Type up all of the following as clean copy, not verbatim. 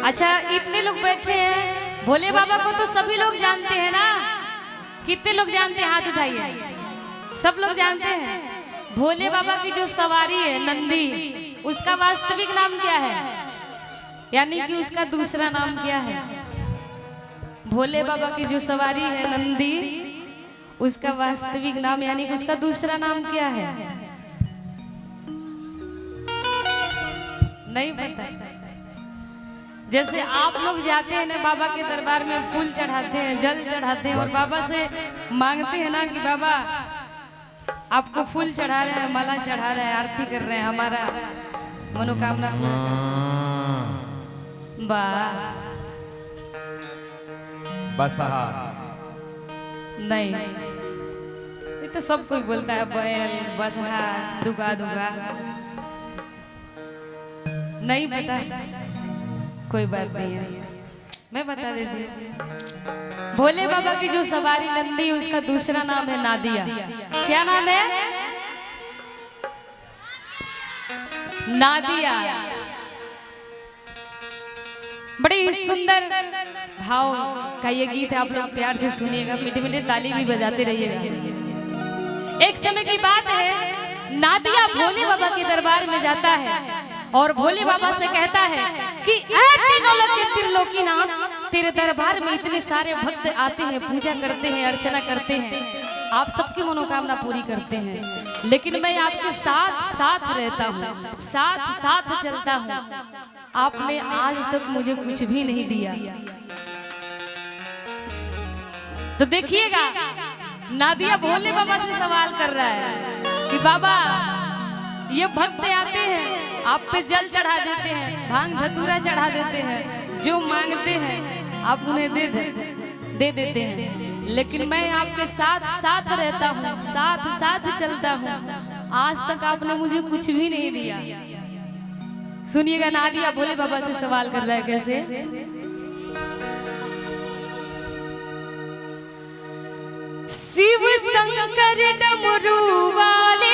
अच्छा इतने लोग बैठे हैं, भोले बाबा को तो सभी लोग जानते हैं ना। कितने लोग जानते हैं? हाथ उठाइए। सब लोग जानते हैं। भोले बाबा की जो सवारी है नंदी, उसका वास्तविक नाम क्या है? यानी कि उसका दूसरा नाम क्या है? भोले बाबा की जो सवारी है नंदी, उसका वास्तविक नाम यानी कि उसका दूसरा नाम क्या है? नहीं पता। जैसे आप लोग जाते हैं ना बाबा के दरबार में, फूल चढ़ाते हैं, जल चढ़ाते हैं और बाबा से मांगते हैं ना कि बाबा आपको फूल चढ़ा रहे हैं, माला चढ़ा रहे हैं, आरती कर रहे हैं, हमारा मनोकामना पूरा कर। वाह बस नहीं, ये तो सब कोई बोलता है, बैल बसहा दुगा दुगा। नहीं पता, कोई बात नहीं है, मैं बता देती हूँ। भोले बाबा की जो सवारी नंदी, उसका दूसरा नाम है नादिया। क्या नाम है? नादिया। बड़ी सुंदर भाव का ये गीत है, आप लोग प्यार से सुनिएगा, मीठे मीठे ताली भी बजाते रहिएगा। एक समय की बात है, नादिया भोले बाबा के दरबार में जाता है और भोले बाबा से कहता है कि तीनों लोग के त्रिलोकीनाथ, तेरे दरबार में इतने सारे भक्त आते हैं, पूजा करते हैं, अर्चना करते हैं, आप सबकी मनोकामना पूरी करते हैं, लेकिन मैं आपके साथ साथ रहता हूँ, साथ साथ चलता हूँ, आपने आज तक मुझे कुछ भी नहीं दिया। तो देखिएगा, नादिया भोले बाबा से सवाल कर रहा है कि बाबा ये भक्त आते हैं, आप पे जल चढ़ा देते हैं, भांग धतूरा चढ़ा देते हैं, जो मांगते हैं आप उन्हें दे देते हैं, लेकिन मैं आपके साथ साथ रहता हूँ, साथ साथ चलता हूँ, आज तक आपने मुझे कुछ भी नहीं दिया। सुनिएगा, नादिया भोले बाबा से सवाल कर रहा है कैसे? शिव शंकर डमरू वाले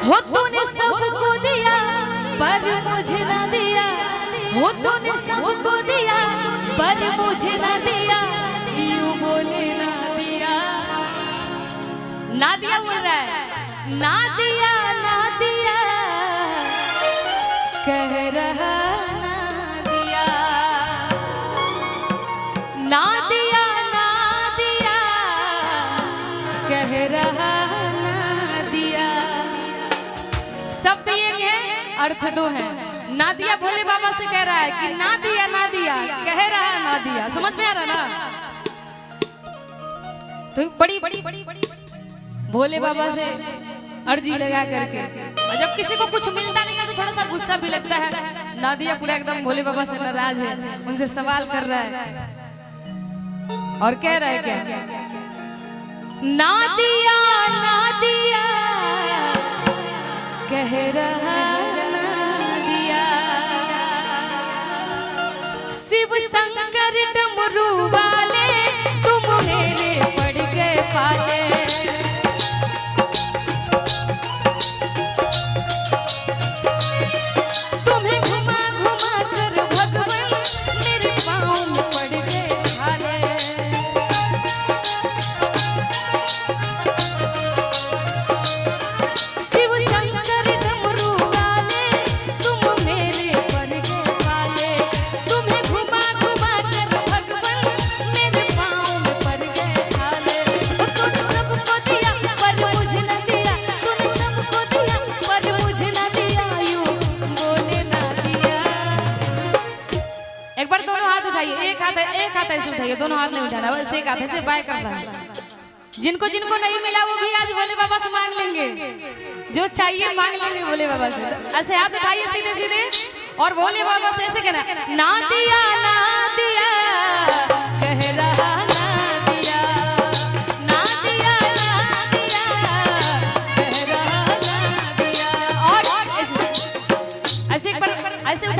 हो, तूने सबको दिया पर मुझे ना दिया, हो तूने सबको दिया पर मुझे ना दिया, यूं बोले ना दिया। नादिया बोल रहा है, ना दिया कह रहा ना दिया, ना दिया कह रहा ना दिया। शब्द एक है, अर्थ दो है। नादिया भोले बाबा से कह रहा है कि ना दिया कह रहा ना दिया। समझ में आ रहा ना? तो बड़ी भोले बाबा से अर्जी लगा करके, और जब किसी को कुछ मिलता नहीं है तो थोड़ा सा गुस्सा भी लगता है। नादिया पूरा एकदम भोले बाबा से नाराज है, उनसे सवाल कर रहा है और कह रहा है क्या? ना दिया कह रहा ना दिया, शिव शंकर डमरू वाले तुम मेरे पड़ गए पाले। तुम्हें घुमा घुमा कर भगवान मेरे पाँव में पड़ गए छाले। एक हाथ ऐसे उठाइए, दोनों हाथ नहीं उठाना, बस एक हाथ ऐसे बाय करना है। जिनको जिनको नहीं मिला वो भी आज भोले बाबा से मांग लेंगे, जो चाहिए मांग लेंगे भोले बाबा से। ऐसे हाथ उठाइए सीधे सीधे और भोले बाबा से ऐसे कहना, ना दिया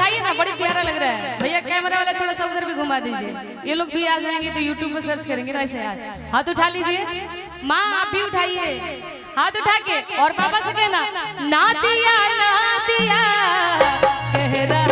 उठाइए ना, बड़ी प्यारा लग रहा है भैया। कैमरा वाला थोड़ा सा उधर भी घुमा दीजिए, ये लोग भी आ जाएंगे तो यूट्यूब पर सर्च करेंगे ना ऐसे। हाथ उठा लीजिए माँ, आप भी उठाइए हाथ उठा के, और बाबा से कहना ना दिया ना दिया कह रहा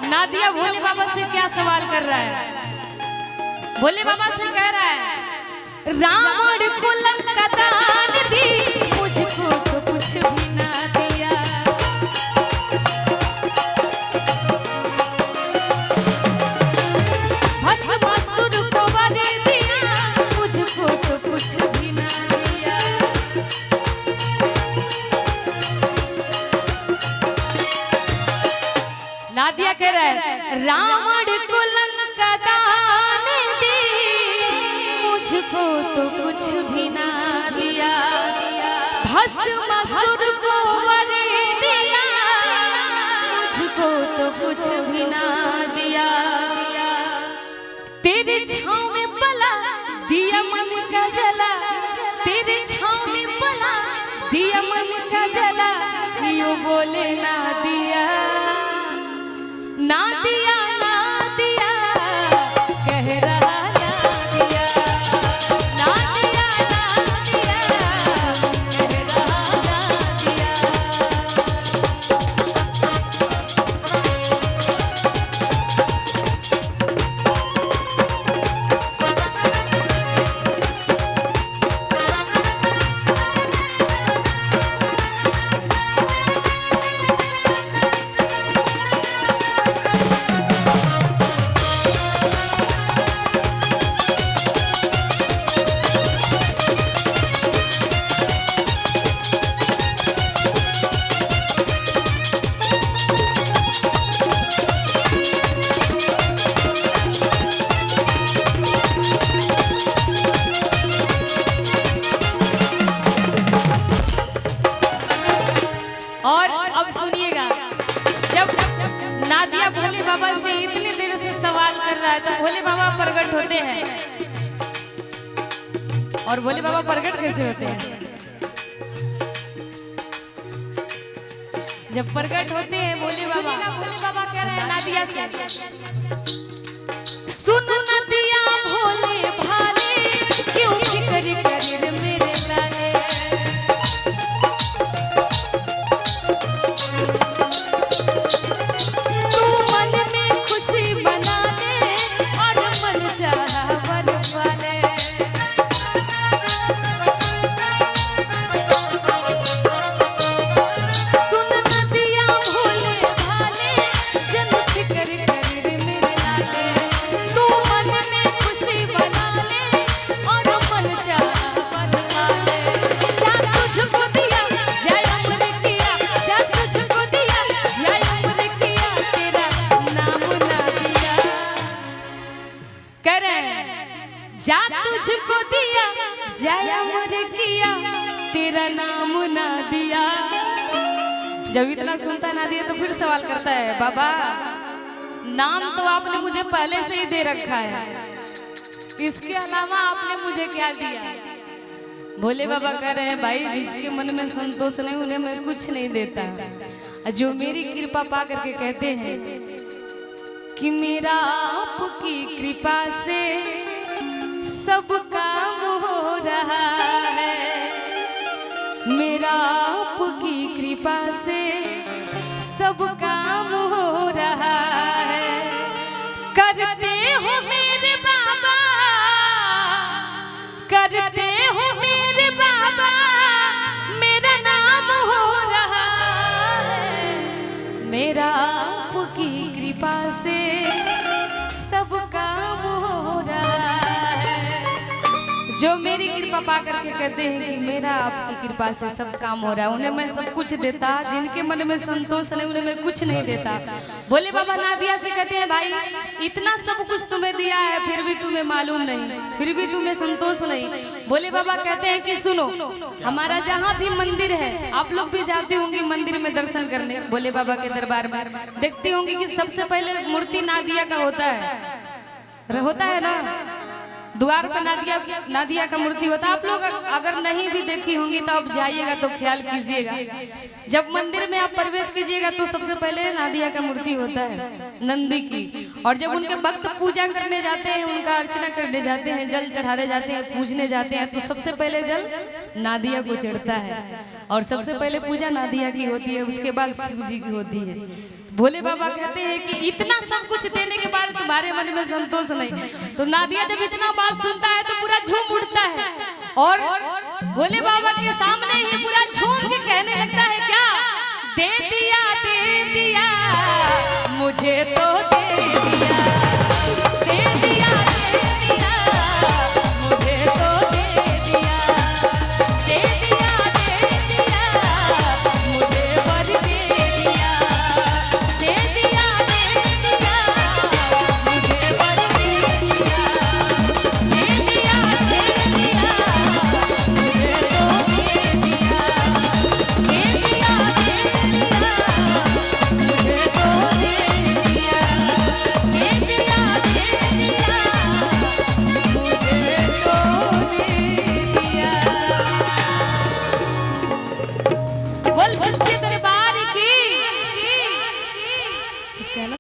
नादिया भोले बाबा से क्या सवाल कर रहा है? भोले बाबा से कह रहा है रावण को लंका दान दी, मुझको तो कुछ भी ना दिया। भस्मासुर को वर दिया, मुझको तो कुछ भी ना दिया। नादिया कह रहा है रावण को लंका दान दी, मुझको तो कुछ भी ना दिया। भस्मासुर को वर दिया, मुझको तो कुछ भी ना दिया। तेरे छाँव में पला दिया मन का जला, तेरे छाँव में पला दिया मन का जला। यूं बोले ना दिया ना दिया ना दिया, कह रहा ना दिया ना दिया ना दिया, कह रहा ना दिया। और अब सुनिएगा, जब नादिया भोले बाबा से इतने देर से सवाल कर रहा है तो भोले बाबा प्रकट होते हैं। और भोले बाबा प्रकट कैसे होते हैं? जब प्रकट होते हैं भोले बाबा कह रहे हैं नादिया से, सुन नदिया भोले भाले, क्यों फिक्र करे मेरे लाले। तू मन में खुशी बना ले और मन जा तुझको दिया जय अमर किया तेरा नाम ना दिया। जब इतना सुनता ना दिया तो फिर सवाल करता है बाबा नाम तो आपने मुझे पहले से ही दे रखा है, इसके अलावा आपने मुझे क्या दिया। भोले बाबा कह रहे हैं भाई जिसके मन में संतोष नहीं उन्हें मैं कुछ नहीं देता। जो मेरी कृपा पा करके कहते हैं कि मेरा आपकी कृपा से सब काम हो रहा है, मेरा आपकी कृपा से सब काम हो रहा है। करते हो मेरे बाबा, करते हो मेरे बाबा, मेरा नाम हो रहा है, मेरा आपकी कृपा से सब काम हो रहा है। जो मेरी कृपा पा करके कहते हैं कि मेरा आपकी कृपा से सब काम हो रहा है, उन्हें मैं सब कुछ देता। जिनके मन में संतोष नहीं उन्हें मैं कुछ नहीं देता। भोले बाबा नादिया से कहते हैं भाई इतना सब कुछ तुम्हें दिया है फिर भी तुम्हें मालूम नहीं, फिर भी तुम्हें संतोष नहीं। भोले बाबा कहते हैं कि सुनो हमारा जहाँ भी मंदिर है आप लोग भी जाते होंगे मंदिर में दर्शन करने, भोले बाबा के दरबार में देखते होंगे कि सबसे पहले मूर्ति नादिया का होता है ना, द्वार पर नादिया का मूर्ति होता है। आप लोग अगर नहीं भी देखी होंगी तो आप जाइएगा तो ख्याल कीजिएगा, जब मंदिर में आप प्रवेश कीजिएगा तो सबसे पहले नादिया का मूर्ति होता है नंदी की। और जब उनके भक्त पूजा करने जाते हैं, उनका अर्चना करने जाते हैं, जल चढ़ाने जाते हैं, पूजने जाते हैं तो सबसे पहले जल नादिया को चढ़ता है और सबसे पहले पूजा नादिया की होती है, उसके बाद शिव जी की होती है। भोले बाबा कहते हैं कि इतना सब कुछ देने के बाद तुम्हारे मन में संतोष नहीं, तो नादिया जब इतना बात सुनता है तो पूरा झूम उठता है और भोले बाबा के सामने ही पूरा झूम के कहने लगता है क्या दे दिया मुझे तो दे दिया।